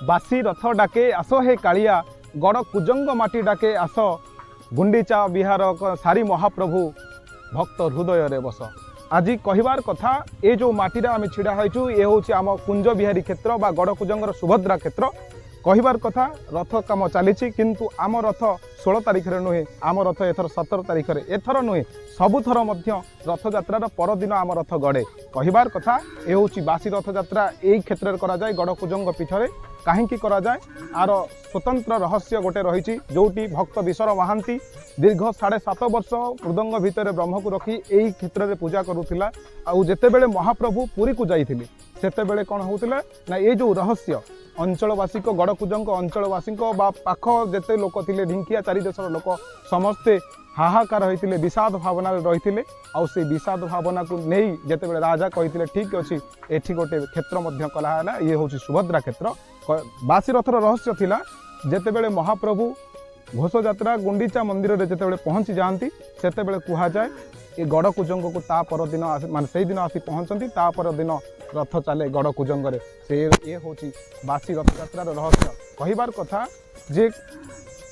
बासी रथ डाके आस हे कालिया गड़ कुजंग माटी डाके आस गुंडीचा विहार सारी महाप्रभु भक्त हृदय रे बस। आज कहबार कथा ये जो माटी आम छिड़ा होइछु ये हूँ आम कुंज बिहारी क्षेत्र बा गड़ कुजंगर सुभद्रा क्षेत्र। कहबार कथा रथ काम चली किंतु आम रथ 16 तारिख नुहे आम रथ एथर 17 तारिख एथर नुहे सबुथर रथ यात्रार परदिन आम रथ गड़े। कहबार कथा ये हूँ बासी रथ यात्रा यही क्षेत्र करा जाए गड़ कुजंग पीठरे कहीं करा जाए आर स्वतंत्र रहस्य गोटे रही जोटी भक्त विश्वर महांती दीर्घ 7.5 वर्ष मृदंग भितर ब्रह्म को रखी यही क्षेत्र में पूजा करूला। आते बेले महाप्रभु पुरी को जाइथिले सेते बेले कौन होउतिला ना ये जो रहस्य अंचलवासी को गड़ कुजंग अंचलवासी पाख जिते लोक थे ढिंकिया चारि देशर लोक समस्ते हाहाकार होते विषाद भावना रही आउ से विषाद भावना को नहीं जिते बड़े राजा कही ठीक अच्छी एठी गोटे क्षेत्र कला ये हूँ सुभद्रा क्षेत्र। बासी रथर रहस्य थिला जेते बेले महाप्रभु घोष यात्रा गुंडीचा मंदिर में जिते पहुँची जाती सेते बेले कह जाए ये गड़ कुजंग को ता पर दिन मान से दिन आसी पहुँचती ता पर दिन रथ चले गड़ कुजंग से ये हूँ बासी रथ यात्रार रहस्य। कहबार कथा जे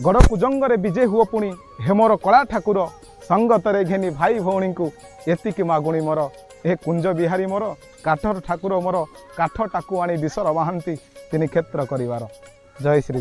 गड़ कुजंग विजय हुआ पुणी हेमर कला ठाकुर संगतरे घेनी भाई भौणी को एतिकी मागुणी मोर ए कुंज बिहारी मोर काठर ठाकुर मोर काठ टाकू आनी विश्वर महांती तीन क्षेत्र करिवार। जय श्री।